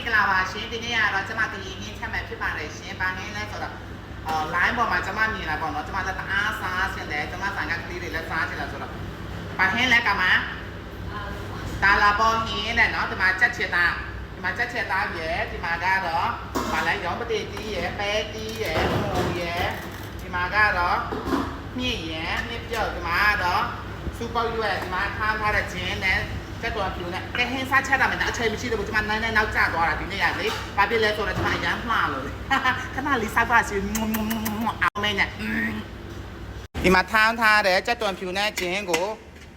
င်္ဂလာပါရှင်ဒီနေ့ကတော့ကျမကရင်ဟင်းချက်မှဖြစ်ပါတယ်ရှင်။ဘာဟင်းလဲဆိုတော့line ပေါ်မှာကျမမြင်လာပေါ့နော်။ကျမလည်းတအားစားရှင်တယ်။ကျမဆိုင်ကကလေးတွေလည်းစားချင်တယ်ဆိုတော့ဘာဟင်းလဲကမတာလာပေါ်ဟင်းနဲ့နော်ဒီမှာချက်ချစ်သားဒီမှာချက်ချစ်သားရဲ့ဒီမှာကတော့ဘာလဲရောင်းပတိတီးရဲ့ပဲတီးရဲ့ဟိုရဲ့ဒီမှာကတော့မြင့်ရဲ့မြင့်ပြော့ဒီမှာကတော့စူပါရွက်ဒီမှာထားတဲ့ဂျင်းနဲ့ကျက်တော်ပြူနဲ့ကဲဟင်းစားချက်တာမယ်အချိန်မရှိတော့ဘူးကျွန်မနိုင်နောက်ကျသွားတာဒီနေ့ရလေဘာဖြစ်လဲဆိုတော့ကျွန်မအရန်မှားလို့လေခဏလေးစားပါစီအောင်မင်းနဲ့ဒီမှာထားတဲ့ကျက်တော်ပြူနဲ့ဂျင်းကို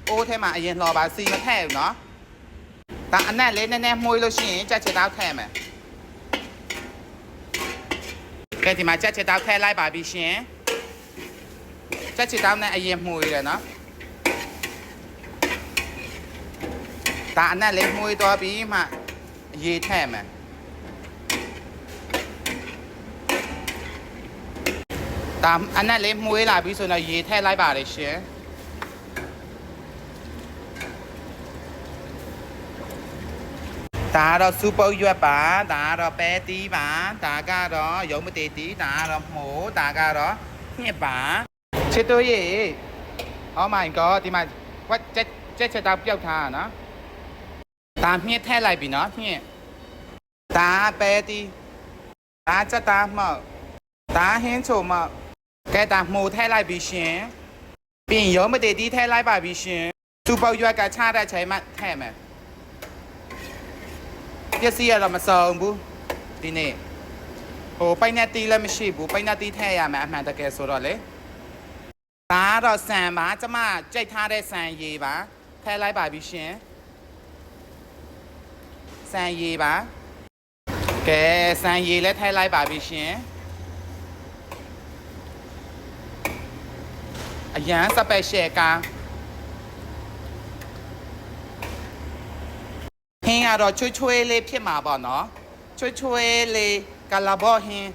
အိုးထဲမှာအရင်လှော်ပါစီမထည့်ဘူးနော်ဒါအနက်လေးနည်းနည်းမှုလို့ရှိရင်ကြက်ချစ်တောက်ထည့်မယ်ကဲဒီမှာကြက်ချစ်တောက်ထည့်လိုက်ပါပြီရှင်ကြက်ချစ်တောက်နဲ့အရင်မှုရတယ်နော်ဒါအနက်လေးမှုတော့ပြီးမှရေထည့်မယ်ဒါအနက်လေးမှုလာပြီဆိုတော့ရေထည့်လိုက်ပါတယ်ရှင်ဒါကတော့စူပုတ်ရွက်ပါဒါကတော့ပဲတီးပါဒါကတော့ရုံးမတေးတီးဒါကတော့မိုးဒါကတော့ညစ်ပါချစ်တို့ရေ Oh my god ဒီမှာဝက်ချက်တောက်ပြုတ်ထားတာနော်ဒါမြင့်ထည့်လိုက်ပြီနော်မြင့်ဒါပဲတီးဒါချက်သားမောက်ဒါဟင်းချိုမောက်ကဲဒါမိုးထည့်လိုက်ပြီရှင်ပြီးရင်ရုံးမတေးတီးထည့်လိုက်ပါပြီရှင်စူပုတ်ရွက်ကချတဲ့ချိန်မှထည့်မယ်ပစ္စည်းရတော့မစုံဘူးဒီနေ့ဟိုပိုင်နဲ့တီးလည်းမရှိဘူးပိုင်နဲ့တီးထည့်ရမယ်အမှန်တကယ်ဆိုတော့လေဒါကတော့ဆန်ပါကျမကြိတ်ထားတဲ့ဆန်ရည်ပါထည့်လိုက်ပါပြီရှင်ဆန်ရည်ပါကဲဆန်ရည်လည်းထည့်လိုက်ပါပြီရှင်အရန်စပယ်ရှယ်ကဟင်းကတော့ချွေးလေးဖြစ်မှာပေါ့နော်ချွေးလေးကလာဘောဟင်း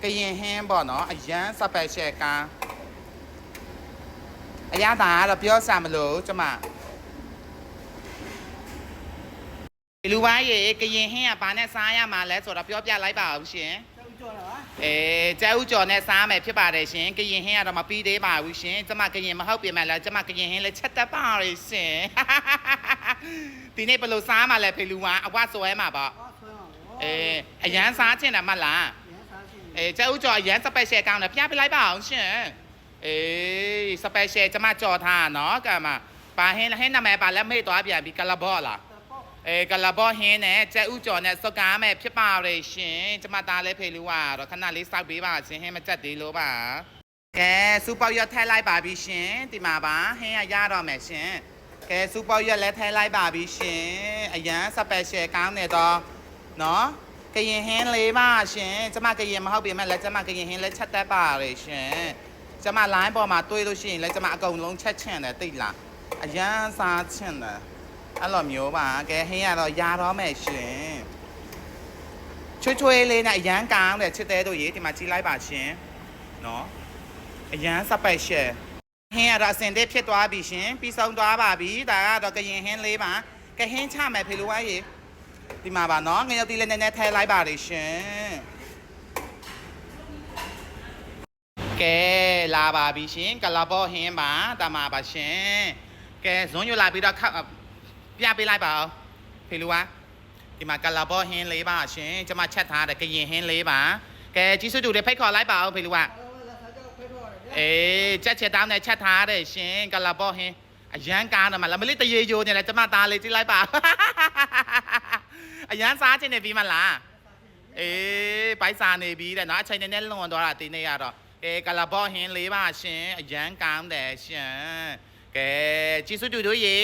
ကရင်ဟင်းပေါ့နော်အရန်စပယ်ရှယ်ကအရသာကတော့ပြောစမလို့ကျမလူဝါရေကရင်ဟင်းကဘာနဲ့စားရမှာလဲဆိုတော့ပြောပြလိုက်ပါဦးရှင်ကျဲဥကျော်နဲ့စားမယ်ဖြစ်ပါတယ်ရှင်ကရင်ဟင်းကတော့မပြီးသေးပါဘူးရှင်ကျမကရင်မဟုတ်ပြင်မဲ့လားကျမကရင်ဟင်းလည်းချက်တတ်ပါရရှင်ဒီနေ့ဘယ်လိုစားမှလဲဖေလူဝါအဝဆွဲမှာပေါ့အရန်စားချင်တယ်မလားကျဲဥကျော်အရန်စပယ်ရှယ်ကောင်းတယ်ဖျားပြလိုက်ပါအောင်ရှင်စပယ်ရှယ်ကျမကြော်ထားနော်ကမပါဟင်းနာမည်ပါလက်မေ့သွားပြန်ပြီကလာဘော့လားကလာဘော့ဟင်းနဲ့ကျဲဥကျော်နဲ့စောကားမယ်ဖြစ်ပါရရှင်ကျမသားလေးဖေလူဝါတော့ခဏလေးစောက်ပေးပါရှင်ဟင်းမကြက်သေးလို့ပါကဲစူပေါရွက်ထည့်လိုက်ပါပြီရှင်ဒီမှာပါဟင်းရတော့မယ်ရှင်ကဲစူပေါရွက်လည်းထည့်လိုက်ပါပြီရှင်အရန်စပယ်ရှယ်ကောင်းနေတော့နော်ကရင်ဟင်းလေးပါရှင်ကျမကရင်မဟုတ်ပြင်မဲ့လည်းကျမကရင်ဟင်းလည်းချက်တတ်ပါရရှင်ကျမ line ပေါ်မှာတွေးလို့ရှိရင်လည်းကျမအကုန်လုံးချက်ချင်တယ်သိလားအရန်စားချင်တယ်အဲ့လိုမျိုးပါကဲဟင်းရတော့ရတော့မယ်ရှင်ချွေးလေးနဲ့အရန်ကောင်းတယ်ချစ်သေးတို့ရေဒီမှာကြည့်လိုက်ပါရှင်နော်အရန်စပယ်ရှယ်ဟင်းရတော့အစင်တဲ့ဖြစ်သွားပြီရှင်ပြီးဆုံးသွားပါပြီဒါကတော့ကရင်ဟင်းလေးပါကဲဟင်းချမယ်ဖေလိုဝါရေဒီမှာပါနော်ငရုတ်တီးလေးနည်းနည်းထည့်လိုက်ပါလေရှင်ကဲလာပါပြီရှင်ကလာဘောဟင်းပါတမပါရှင်ကဲဇွန်ညလာပြီးတော့ပြပေးလိုက်ပါဦးဖေလူဝါဒီမှာကလာဘောဟင်းလေးပါရှင်ကျမချက်ထားတယ်ကရင်ဟင်းလေးပါကဲကြီးစုတူတွေဖိတ်ခေါ်လိုက်ပါဦးဖေလူဝါချက်ချက်တောင်းနဲ့ချက်ထားတယ်ရှင်ကလာဘောဟင်းအရန်ကားတယ်မလားမလေးတရေယိုနေတယ်ကျမသားလေးကြည့်လိုက်ပါအရန်စားချင်နေပြီမလားပိုက်စားနေပြီတဲ့နော်အချိန်နဲ့လွန်သွားတာဒီနေ့ကတော့ကလာဘောဟင်းလေးပါရှင်အရန်ကောင်းတယ်ရှင်ကဲကြီးစုတူတို့ရေ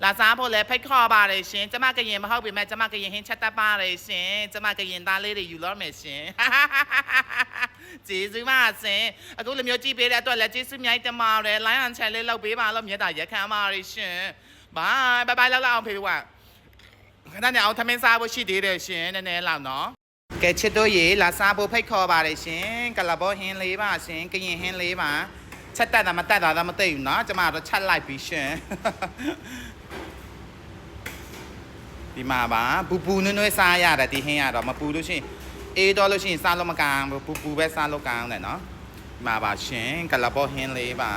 လာစားဖို့လဲဖိတ်ခေါ်ပါတယ်ရှင်ကျမကရင်မဟုတ်ပြီမဲ့ကျမကရင်ဟင်းချက်တတ်ပါတယ်ရှင်ကျမကရင်သားလေးတွေယူလို့မယ်ရှင်ကျေးဇူးပါရှင်အခုလိုမျိုးကြည့်ပေးတဲ့အတွက်လည်းကျေးဇူးအများကြီးတင်ပါတယ် line and channel လေးလုပ်ပေးပါလို့မြတ်တာရက်ခံပါတယ်ရှင် bye လောက်အောင်ဖေးကခဏနဲ့အောင်သမင်းစားဖို့ရှိသေးတယ်ရှင်နည်းနည်းလောက်နော်ကဲချစ်တို့ရေလာစားဖို့ဖိတ်ခေါ်ပါတယ်ရှင်ကလာဘောဟင်းလေးပါရှင်ကရင်ဟင်းလေးပါချက်တက်တာမတက်တာတော့မသိဘူးเนาะကျမတော့ချက်လိုက်ပြီရှင် ဒီမှာပါပူနွဲ့စားရတယ်ဒီဟင်းရတော့မပူလို့ရှိရင်အေးတော့လို့ရှိရင်စားလို့မကောင်းပူပဲစားလို့ကောင်းတယ်နော်ဒီမှာပါရှင်ကလဘောဟင်းလေးပါ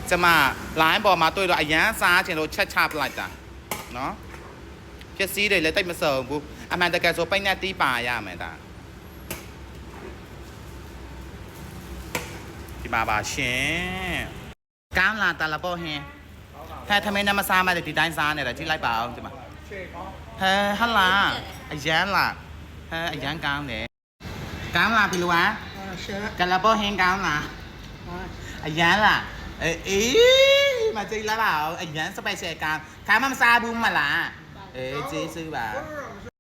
ကျမလိုင်းပေါ်မှာတွေ့တော့အရန်စားချင်လို့ချက်ချပလိုက်တာနော်ပစ္စည်းတွေလည်းတိတ်မစုံဘူးအမှန်တကယ်ဆိုပိတ်နဲ့တီးပါရမယ်ဒါဒီမှာပါရှင်ကောင်းလာတလဘောဟင်းဟဲ့ထမင်းနဲ့မစားမှဒီတိုင်းစားနေတာကြည့်လိုက်ပါအောင်ဒီမှာဟဲ့ဟလာအရန်လာဟဲ့အရန်ကောင်းတယ်ကောင်းလာပြီလို့ဟာကလဘောဟင်းကောင်းလာအရန်လာအေးမကြည့်လာပါအောင်အရန်စပယ်ရှယ်ကောင်းခါမစားဘူးမလားကျေးဇူးပါ